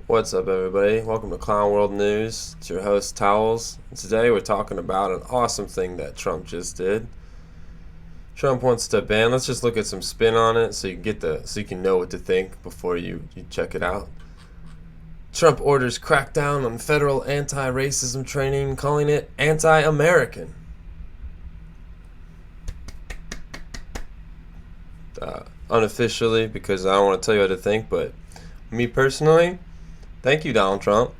What's up, everybody? Welcome to Clown World News. It's your host, Towels. Today we're talking about an awesome thing that Trump just did. Trump wants to ban. Let's just look at some spin on it so you can know what to think before you check it out. Trump orders crackdown on federal anti-racism training, calling it anti-American. Unofficially, because I don't want to tell you what to think, but me personally, thank you, Donald Trump.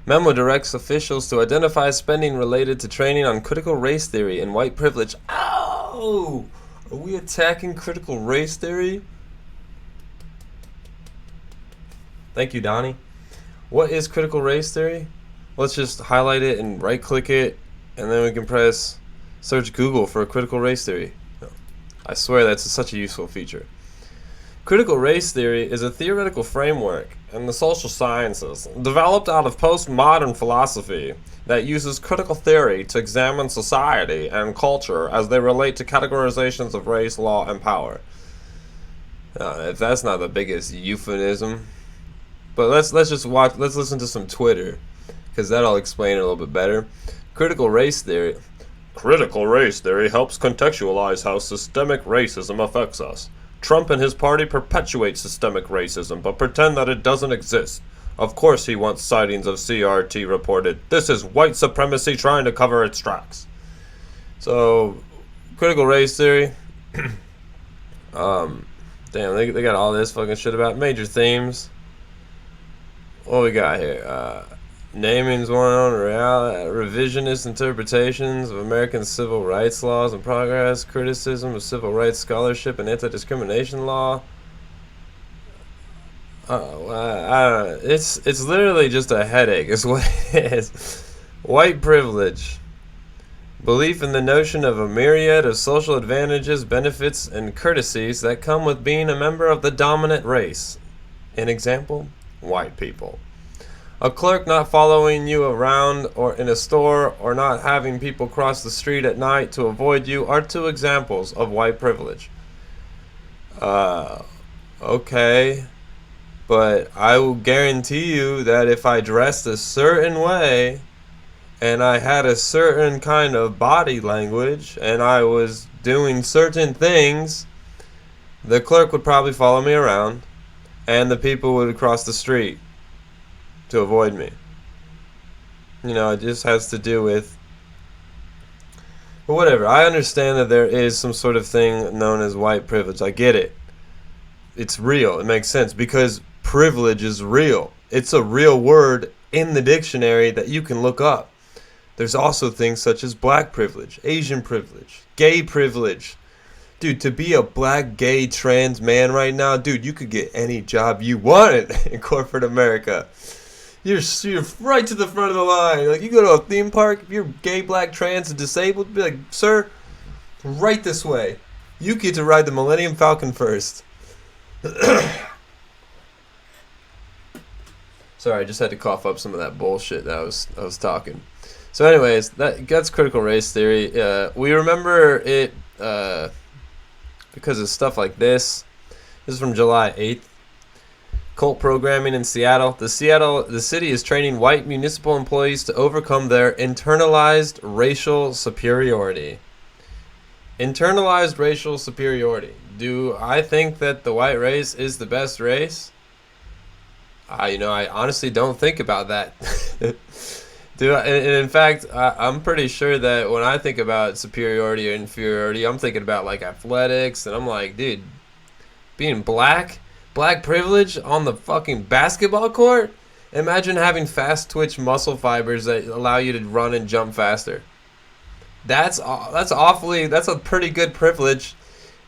Memo directs officials to identify spending related to training on critical race theory and white privilege. Oh! Are we attacking critical race theory? Thank you, Donnie. What is critical race theory? Let's just highlight it and right-click it, and then we can press search Google for critical race theory. I swear that's such a useful feature. Critical race theory is a theoretical framework in the social sciences developed out of postmodern philosophy that uses critical theory to examine society and culture as they relate to categorizations of race, law, and power. If that's not the biggest euphemism, but let's listen to some Twitter, because that'll explain it a little bit better. Critical race theory helps contextualize how systemic racism affects us. Trump and his party perpetuate systemic racism, but pretend that it doesn't exist. Of course he wants sightings of CRT reported. This is white supremacy trying to cover its tracks. So, critical race theory. Damn, they got all this fucking shit about major themes. What we got here? Naming's one on revisionist interpretations of American civil rights laws and progress, criticism of civil rights scholarship and anti-discrimination law. It's literally just a headache is what it is. White privilege. Belief in the notion of a myriad of social advantages, benefits, and courtesies that come with being a member of the dominant race. An example? White people. A clerk not following you around or in a store or not having people cross the street at night to avoid you are two examples of white privilege. Okay. But I will guarantee you that if I dressed a certain way and I had a certain kind of body language and I was doing certain things, the clerk would probably follow me around and the people would cross the street to avoid me. You know, it just has to do with... But whatever, I understand that there is some sort of thing known as white privilege. I get it. It's real. It makes sense because privilege is real. It's a real word in the dictionary that you can look up. There's also things such as black privilege, Asian privilege, gay privilege. Dude, to be a black, gay, trans man right now, dude, you could get any job you wanted in corporate America. You're right to the front of the line. Like, you go to a theme park, if you're gay, black, trans, and disabled, be like, sir, right this way. You get to ride the Millennium Falcon first. Sorry, I just had to cough up some of that bullshit that I was talking. So anyways, that's critical race theory. We remember it because of stuff like this. This is from July 8th. Cult programming in Seattle. The city is training white municipal employees to overcome their internalized racial superiority. Internalized racial superiority. Do I think that the white race is the best race? I honestly don't think about that. And in fact, I'm pretty sure that when I think about superiority or inferiority, I'm thinking about like athletics, and I'm like, dude, being black privilege on the fucking basketball court? Imagine having fast twitch muscle fibers that allow you to run and jump faster. That's a pretty good privilege.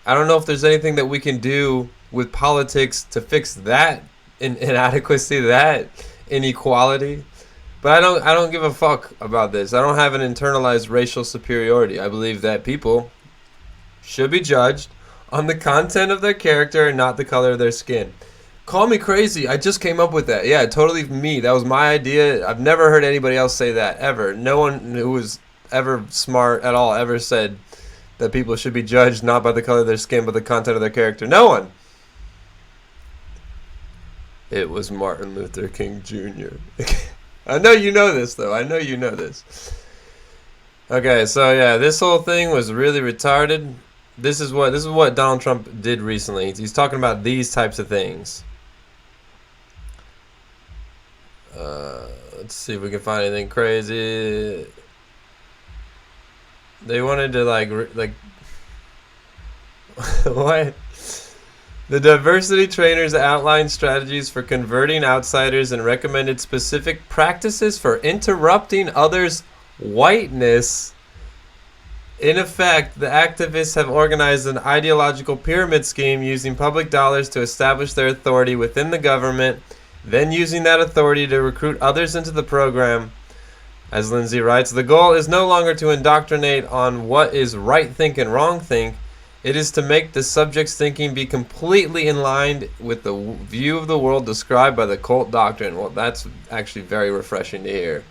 I don't know if there's anything that we can do with politics to fix that inadequacy, that inequality. But I don't give a fuck about this. I don't have an internalized racial superiority. I believe that people should be judged on the content of their character and not the color of their skin. Call me crazy. I just came up with that. Yeah, totally me. That was my idea. I've never heard anybody else say that, ever. No one who was ever smart at all ever said that people should be judged not by the color of their skin but the content of their character. No one. It was Martin Luther King Jr. I know you know this, though. I know you know this. Okay, so yeah, this whole thing was really retarded. This is what Donald Trump did recently. He's talking about these types of things. Let's see if we can find anything crazy. They wanted to like what? The diversity trainers outlined strategies for converting outsiders and recommended specific practices for interrupting others' whiteness. In effect, the activists have organized an ideological pyramid scheme using public dollars to establish their authority within the government, then using that authority to recruit others into the program. As Lindsay writes, the goal is no longer to indoctrinate on what is right think and wrong think. It is to make the subject's thinking be completely in line with the view of the world described by the cult doctrine. Well, that's actually very refreshing to hear.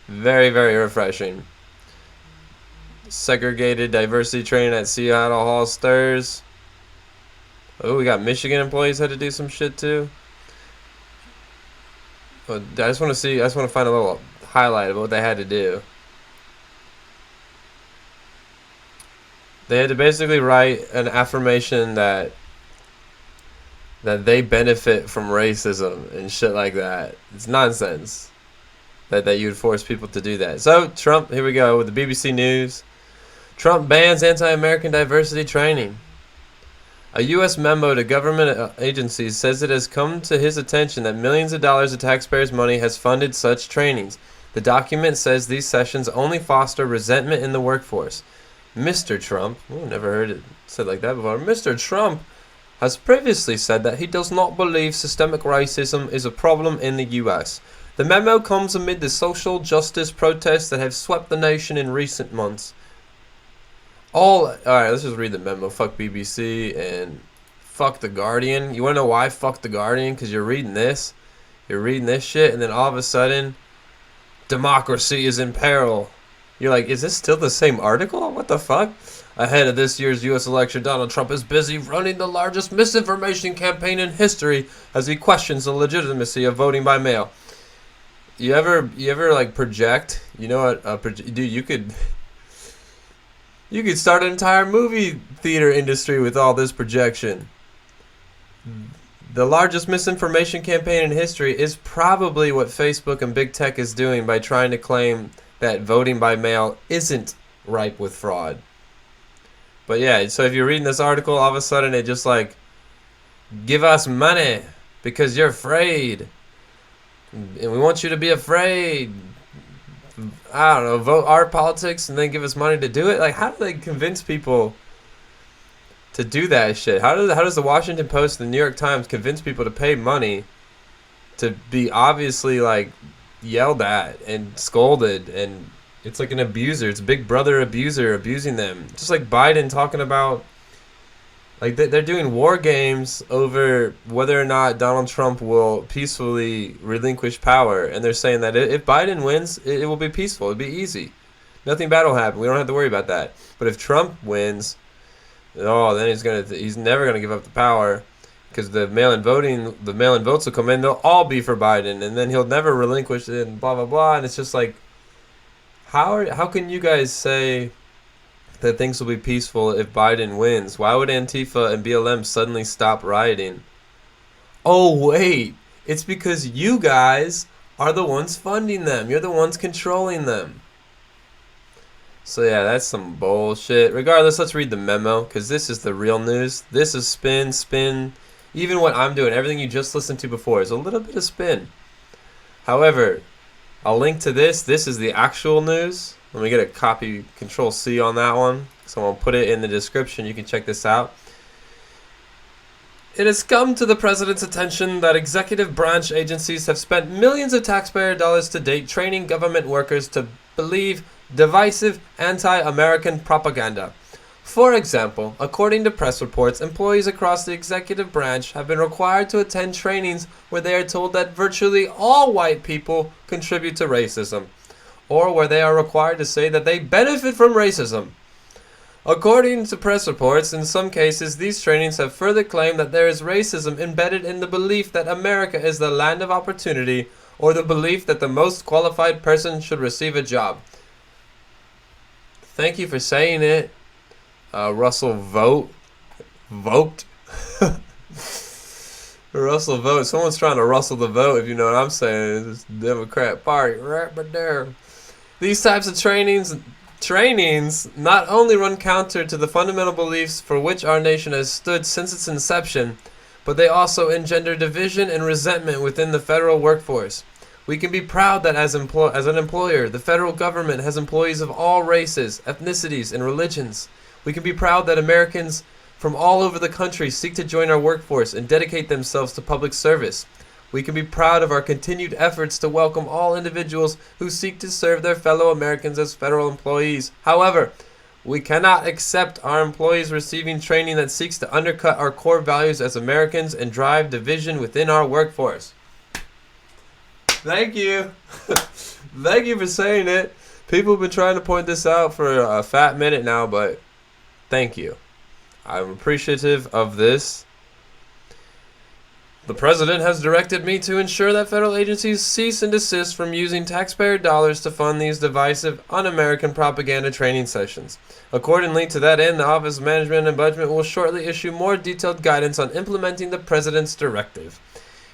Very, very refreshing. Segregated diversity training at Seattle Hall stirs. Oh, we got Michigan employees had to do some shit too. But I just want to find a little highlight of what they had to do. They had to basically write an affirmation that they benefit from racism and shit like that. It's nonsense that you'd force people to do that. So Trump, here we go with the BBC News. Trump bans anti-American diversity training. A U.S. memo to government agencies says it has come to his attention that millions of dollars of taxpayers' money has funded such trainings. The document says these sessions only foster resentment in the workforce. Mr. Trump, never heard it said like that before. Mr. Trump has previously said that he does not believe systemic racism is a problem in the U.S. The memo comes amid the social justice protests that have swept the nation in recent months. Alright, let's just read the memo. Fuck BBC and fuck The Guardian. You wanna know why fuck The Guardian? Because you're reading this. You're reading this shit, and then all of a sudden, democracy is in peril. You're like, is this still the same article? What the fuck? Ahead of this year's U.S. election, Donald Trump is busy running the largest misinformation campaign in history as he questions the legitimacy of voting by mail. You ever like project? You know what? Dude, you could start an entire movie theater industry with all this projection. The largest misinformation campaign in history is probably what Facebook and big tech is doing by trying to claim that voting by mail isn't ripe with fraud. But yeah, so if you're reading this article, all of a sudden it just like, give us money because you're afraid. And we want you to be afraid. I don't know, vote our politics and then give us money to do it? Like, how do they convince people to do that shit? How does the Washington Post and the New York Times convince people to pay money to be obviously like yelled at and scolded, and it's like an abuser. It's Big Brother abuser abusing them. Just like Biden talking about, like they're doing war games over whether or not Donald Trump will peacefully relinquish power, and they're saying that if Biden wins, it will be peaceful. It'll be easy. Nothing bad will happen. We don't have to worry about that. But if Trump wins, then he's never gonna give up the power. Because the mail-in votes will come in, they'll all be for Biden, and then he'll never relinquish it, and blah blah blah. And it's just like, how can you guys say that things will be peaceful if Biden wins? Why would Antifa and BLM suddenly stop rioting? Oh wait, it's because you guys are the ones funding them. You're the ones controlling them. So yeah, that's some bullshit. Regardless, let's read the memo, because this is the real news. This is spin. Even what I'm doing, everything you just listened to before, is a little bit of spin. However, I'll link to this. This is the actual news. Let me get a copy, Control-C on that one. So I'll put it in the description. You can check this out. It has come to the president's attention that executive branch agencies have spent millions of taxpayer dollars to date training government workers to believe divisive anti-American propaganda. For example, according to press reports, employees across the executive branch have been required to attend trainings where they are told that virtually all white people contribute to racism, or where they are required to say that they benefit from racism. According to press reports, in some cases, these trainings have further claimed that there is racism embedded in the belief that America is the land of opportunity, or the belief that the most qualified person should receive a job. Thank you for saying it, Russell Vogt. Russell Vogt. Someone's trying to rustle the vote, if you know what I'm saying. It's the Democrat Party, right but there. These types of trainings not only run counter to the fundamental beliefs for which our nation has stood since its inception, but they also engender division and resentment within the federal workforce. We can be proud that as an employer, the federal government has employees of all races, ethnicities, and religions. We can be proud that Americans from all over the country seek to join our workforce and dedicate themselves to public service. We can be proud of our continued efforts to welcome all individuals who seek to serve their fellow Americans as federal employees. However, we cannot accept our employees receiving training that seeks to undercut our core values as Americans and drive division within our workforce. Thank you. Thank you for saying it. People have been trying to point this out for a fat minute now, but thank you. I'm appreciative of this. The president has directed me to ensure that federal agencies cease and desist from using taxpayer dollars to fund these divisive, un-American propaganda training sessions. Accordingly, to that end, the Office of Management and Budget will shortly issue more detailed guidance on implementing the president's directive.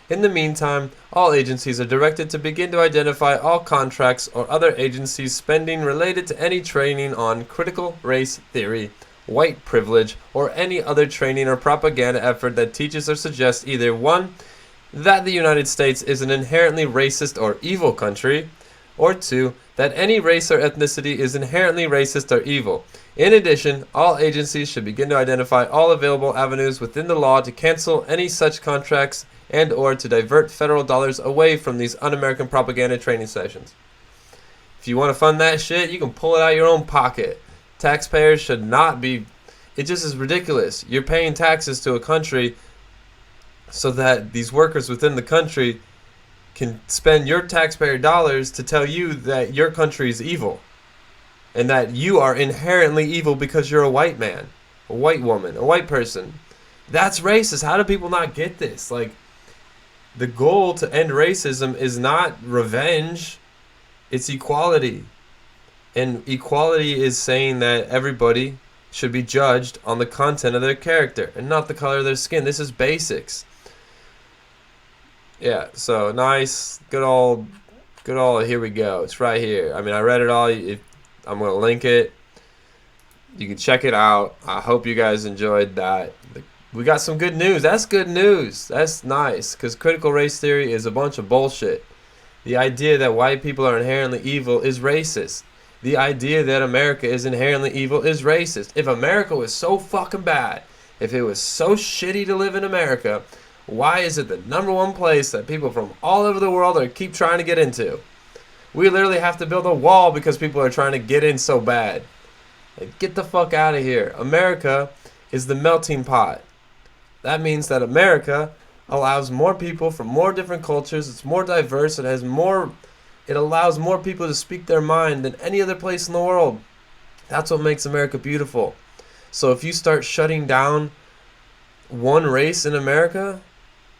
In the meantime, all agencies are directed to begin to identify all contracts or other agencies' spending related to any training on critical race theory, white privilege, or any other training or propaganda effort that teaches or suggests either 1. That the United States is an inherently racist or evil country, or 2. That any race or ethnicity is inherently racist or evil. In addition, all agencies should begin to identify all available avenues within the law to cancel any such contracts and or to divert federal dollars away from these un-American propaganda training sessions. If you want to fund that shit, you can pull it out of your own pocket. Taxpayers should not be. It just is ridiculous. You're paying taxes to a country so that these workers within the country can spend your taxpayer dollars to tell you that your country is evil and that you are inherently evil because you're a white man, a white woman, a white person. That's racist. How do people not get this? Like, the goal to end racism is not revenge, it's equality. And equality is saying that everybody should be judged on the content of their character and not the color of their skin. This is basics. Yeah, so nice. Good old, here we go. It's right here. I mean, I read it all. I'm going to link it. You can check it out. I hope you guys enjoyed that. We got some good news. That's good news. That's nice, because critical race theory is a bunch of bullshit. The idea that white people are inherently evil is racist. The idea that America is inherently evil is racist. If America was so fucking bad, if it was so shitty to live in America, why is it the #1 place that people from all over the world keep trying to get into? We literally have to build a wall because people are trying to get in so bad. Like, get the fuck out of here. America is the melting pot. That means that America allows more people from more different cultures. It's more diverse. It allows more people to speak their mind than any other place in the world. That's what makes America beautiful. So if you start shutting down one race in America,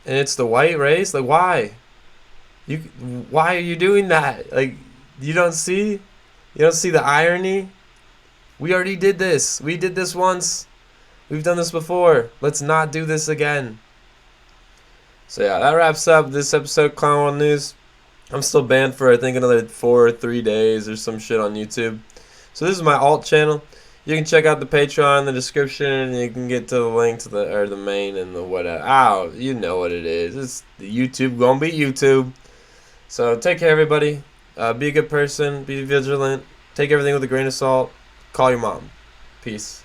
and it's the white race, like, why? Why are you doing that? Like, you don't see the irony? We already did this. We did this once. We've done this before. Let's not do this again. So yeah, that wraps up this episode of Clown World News. I'm still banned for, I think, another 4 or 3 days or some shit on YouTube. So this is my alt channel. You can check out the Patreon in the description, and you can get to the link to the main and the whatever. Ow, you know what it is. It's the YouTube gonna be YouTube. So take care, everybody. Be a good person. Be vigilant. Take everything with a grain of salt. Call your mom. Peace.